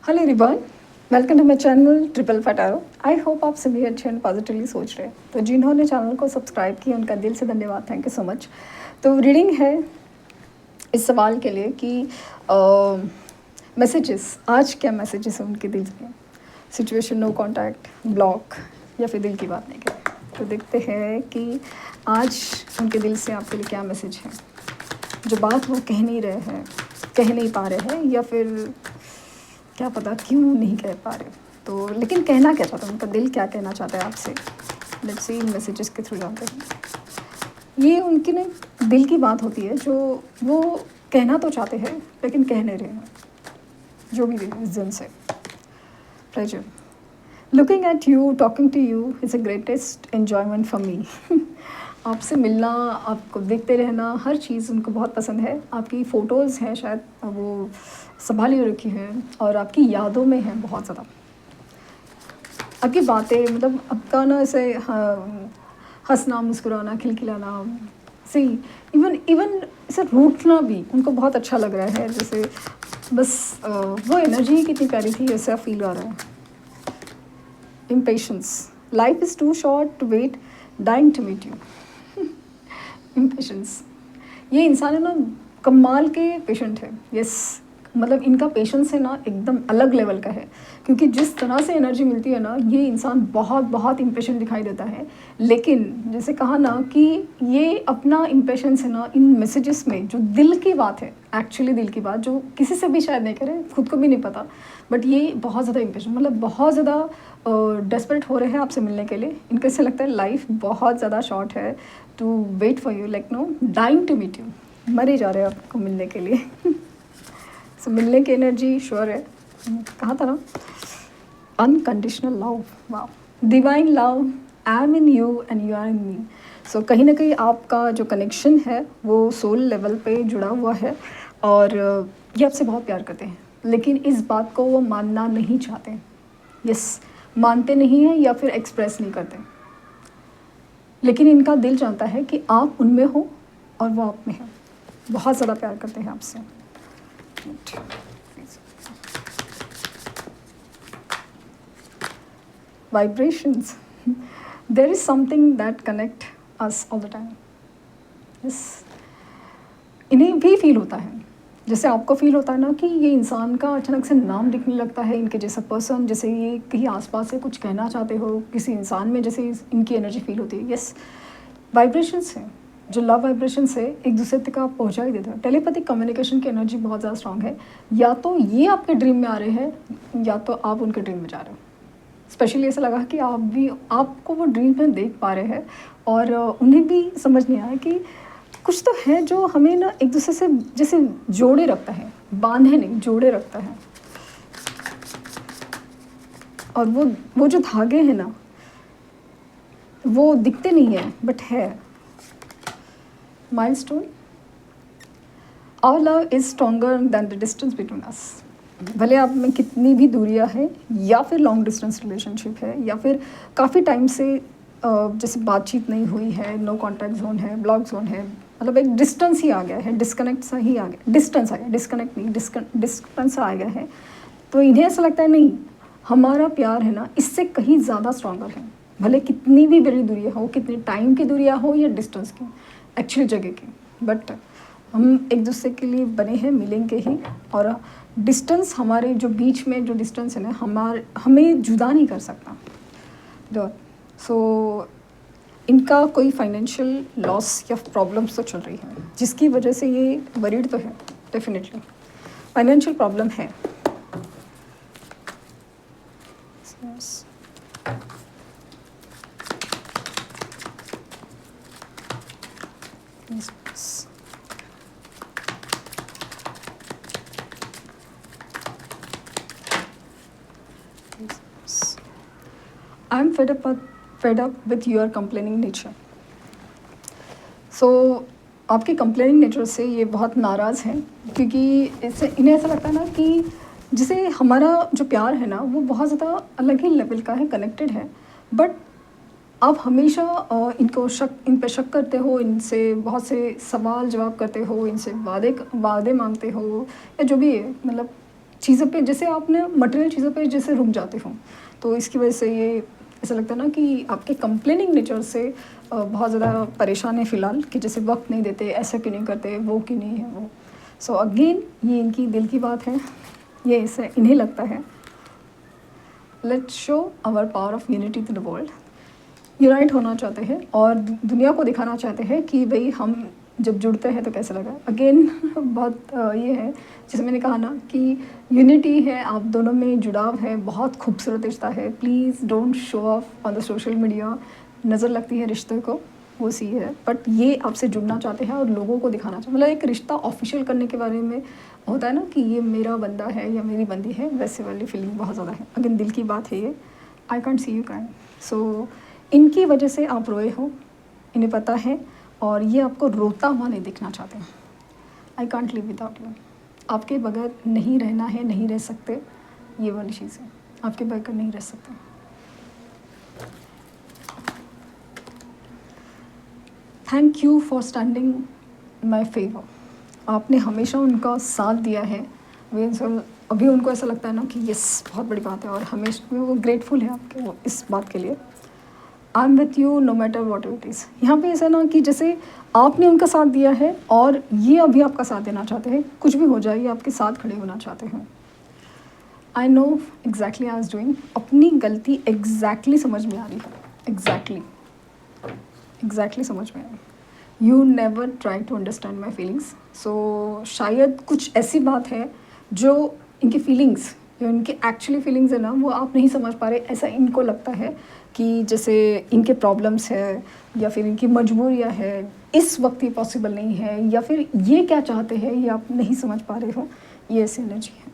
Hello everyone, welcome to my channel triple फटारो। I hope आप सभी अच्छे एंड पॉजिटिवली सोच रहे हैं। तो जिन्होंने चैनल को सब्सक्राइब किया उनका दिल से धन्यवाद, थैंक यू सो मच। तो रीडिंग है इस सवाल के लिए कि मैसेजेस, आज क्या मैसेजेस हैं उनके दिल के, सिचुएशन, नो कॉन्टैक्ट, ब्लॉक या फिर दिल की बात नहीं करें। तो देखते हैं कि आज उनके दिल से आपके लिए क्या मैसेज है, जो बात वो कह नहीं रहे हैं, कह नहीं पा रहे हैं, या फिर क्या पता क्यों नहीं कह पा रहे। तो लेकिन कहना क्या चाहता है, उनका दिल क्या कहना चाहता है आपसे। लेट्स सी इन मैसेजेस के थ्रू जानते हैं। ये उनकी ना दिल की बात होती है जो वो कहना तो चाहते हैं लेकिन कह नहीं रहे हैं, जो भी रीजन से। Pleasure looking at you, talking to you is a greatest enjoyment for me. आपसे मिलना, आपको देखते रहना, हर चीज़ उनको बहुत पसंद है। आपकी फ़ोटोज़ हैं, शायद वो संभाली रखी है और आपकी यादों में है बहुत ज़्यादा। आपकी बातें, मतलब आपका ना ऐसे हंसना, मुस्कुराना, खिलखिलाना, सही, इवन इवन ऐसे रूठना भी उनको बहुत अच्छा लग रहा है। जैसे बस वो एनर्जी कितनी प्यारी थी, ऐसा फील आ रहा है। Impatience, life is too short to wait, dying to meet you. Impatience, ये इंसान है ना, कमाल के पेशेंट है। यस, मतलब इनका पेशेंस है ना एकदम अलग लेवल का है, क्योंकि जिस तरह से एनर्जी मिलती है ना, ये इंसान बहुत बहुत इम्पेशेंट दिखाई देता है। लेकिन जैसे कहा ना कि ये अपना इम्पेशेंस है ना इन मैसेजेस में, जो दिल की बात है, एक्चुअली दिल की बात, जो किसी से भी शायद नहीं करे, खुद को भी नहीं पता, बट ये बहुत ज़्यादा इम्पेशेंट, मतलब बहुत ज़्यादा डेस्परेट हो रहे हैं आपसे मिलने के लिए। इनको ऐसा लगता है लाइफ बहुत ज़्यादा शॉर्ट है to wait for you, like no dying to meet you, मरे जा रहे हैं आपको मिलने के लिए। सो मिलने की एनर्जी श्योर है। कहा था ना, अनकंडीशनल लव, वाह, divine love, I am in you and you are in me. So कहीं ना कहीं आपका जो कनेक्शन है वो सोल लेवल पे जुड़ा हुआ है, और ये आपसे बहुत प्यार करते हैं, लेकिन इस बात को वो मानना नहीं चाहते। यस, मानते नहीं हैं या फिर एक्सप्रेस नहीं करते, लेकिन इनका दिल जानता है कि आप उनमें हो और वो आप में है। बहुत ज़्यादा प्यार करते हैं आपसे। Vibrations. There is something that connect us all the time. Yes. इन्हें भी फील होता है, जैसे आपको फील होता है ना कि ये इंसान का अचानक से नाम दिखने लगता है, इनके जैसा पर्सन, जैसे ये कहीं आसपास से कुछ कहना चाहते हो किसी इंसान में, जैसे इनकी एनर्जी फील होती है। यस, वाइब्रेशंस है, जो लव वाइब्रेशन से एक दूसरे तक आप पहुँचा ही देते हो। टेलीपैथिक कम्युनिकेशन की एनर्जी बहुत ज़्यादा स्ट्रांग है। या तो ये आपके ड्रीम में आ रहे हैं या तो आप उनके ड्रीम में जा रहे हो। स्पेशली ऐसा लगा कि आप भी, आपको वो ड्रीम में देख पा रहे हैं, और उन्हें भी समझ नहीं आया कि कुछ तो है जो हमें ना एक दूसरे से जैसे जोड़े रखता है, बांधे नहीं, जोड़े रखता है। और वो जो धागे हैं ना, वो दिखते नहीं है बट है। Milestone, our love is stronger than the distance between us. भले आप में कितनी भी दूरियां हैं, या फिर लॉन्ग डिस्टेंस रिलेशनशिप है, या फिर काफ़ी टाइम से जैसे बातचीत नहीं हुई है, नो कॉन्टैक्ट जोन है, ब्लॉक जोन है, मतलब एक डिस्टेंस ही आ गया है, डिस्कनेक्ट सा ही आ गया, डिस्टेंस आ गया, डिस्कनेक्ट नहीं, डिस्टेंस आ गया है। तो इन्हें ऐसा लगता है नहीं, हमारा प्यार है ना इससे कहीं ज़्यादा स्ट्रॉन्गर है। भले कितनी भी बड़ी दूरियाँ हो, कितनी टाइम की दूरियाँ हो या डिस्टेंस की, एक्चुअली जगह की, बट हम एक दूसरे के लिए बने हैं, मिलेंगे ही। और डिस्टेंस, हमारे जो बीच में जो डिस्टेंस है ना, हमें जुदा नहीं कर सकता। सो इनका कोई फाइनेंशियल लॉस या प्रॉब्लम्स तो चल रही है, जिसकी वजह से ये वरीड तो है, डेफिनेटली फाइनेंशियल प्रॉब्लम है। I am fed up with your complaining nature. So आपके कंप्लेनिंग नेचर से ये बहुत नाराज़ हैं, क्योंकि इससे इन्हें ऐसा लगता है ना कि जैसे हमारा जो प्यार है ना वो बहुत ज़्यादा अलग ही लेवल का है, कनेक्टेड है, बट आप हमेशा इन पे शक करते हो, इनसे बहुत से सवाल जवाब करते हो, इनसे वादे वादे मांगते हो, या जो भी है, मतलब चीज़ों पे, जैसे आपने मटेरियल चीज़ों पे जैसे रुक जाते हो, तो इसकी वजह से ये ऐसा लगता है ना कि आपके कंप्लेनिंग नेचर से बहुत ज़्यादा परेशान है फ़िलहाल, कि जैसे वक्त नहीं देते, ऐसा क्यों नहीं करते, वो क्यों नहीं है वो। सो अगेन ये इनकी दिल की बात है, ये इसे इन्हें लगता है। Let's show our power of unity to the world. Unite होना चाहते हैं और दुनिया को दिखाना चाहते हैं कि भाई हम जब जुड़ते हैं तो कैसा लगा। अगेन बहुत ये है, जैसे मैंने कहा ना कि यूनिटी है, आप दोनों में जुड़ाव है, बहुत खूबसूरत रिश्ता है। Please don't show off on the social media. नज़र लगती है रिश्ते को, वो सी है, बट ये आपसे जुड़ना चाहते हैं और लोगों को दिखाना चाहते, मतलब एक रिश्ता ऑफिशियल करने के बारे में होता है ना कि ये मेरा बंदा है या मेरी बंदी है, वैसे वाली फीलिंग बहुत ज़्यादा है। अगेन दिल की बात है ये। I can't see you kind. So इनकी वजह से आप रोए हो, इन्हें पता है, और ये आपको रोता हुआ नहीं दिखना चाहते। I can't live without you. आपके बगैर नहीं रहना है, नहीं रह सकते, ये वाली चीज़ है, आपके बगैर नहीं रह सकते। Thank you for standing my favour. आपने हमेशा उनका साथ दिया है। अभी उनको ऐसा लगता है ना कि यस बहुत बड़ी बात है, और हमेशा वो ग्रेटफुल है आपके वो इस बात के लिए। I am with you know matter what it is. यहाँ पे ऐसा ना कि जैसे आपने उनका साथ दिया है और ये अभी आपका साथ देना चाहते हैं, कुछ भी हो जाए ये आपके साथ खड़े होना चाहते हैं। I know exactly I was doing. अपनी गलती एग्जैक्टली समझ में आ रही है, एग्जैक्टली समझ में आ रही। You never try to understand my feelings. So शायद कुछ ऐसी बात है जो इनकी फीलिंग्स, जो इनकी एक्चुअली फीलिंग्स है ना, वो आप नहीं समझ पा रहे, ऐसा इनको लगता है कि जैसे इनके प्रॉब्लम्स है या फिर इनकी मजबूरियाँ है, इस वक्त ये पॉसिबल नहीं है, या फिर ये क्या चाहते हैं ये आप नहीं समझ पा रहे हो, ये ऐसी एनर्जी है।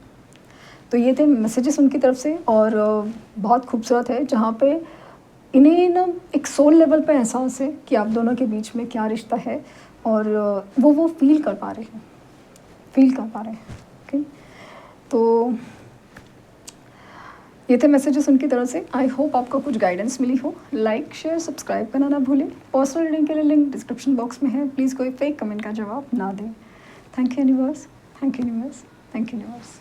तो ये थे मैसेजेस उनकी तरफ से, और बहुत खूबसूरत है, जहाँ पे इन्हें ना एक सोल लेवल पे एहसास है कि आप दोनों के बीच में क्या रिश्ता है, और वो फील कर पा रहे हैं, ओके। तो ये थे मैसेजेस उनकी तरफ से। आई होप आपको कुछ गाइडेंस मिली हो। लाइक शेयर सब्सक्राइब करना ना भूलें। पर्सनल रीडिंग के लिए लिंक डिस्क्रिप्शन बॉक्स में है। प्लीज़ कोई फेक कमेंट का जवाब ना दें। Thank you universe, thank you universe, thank you universe.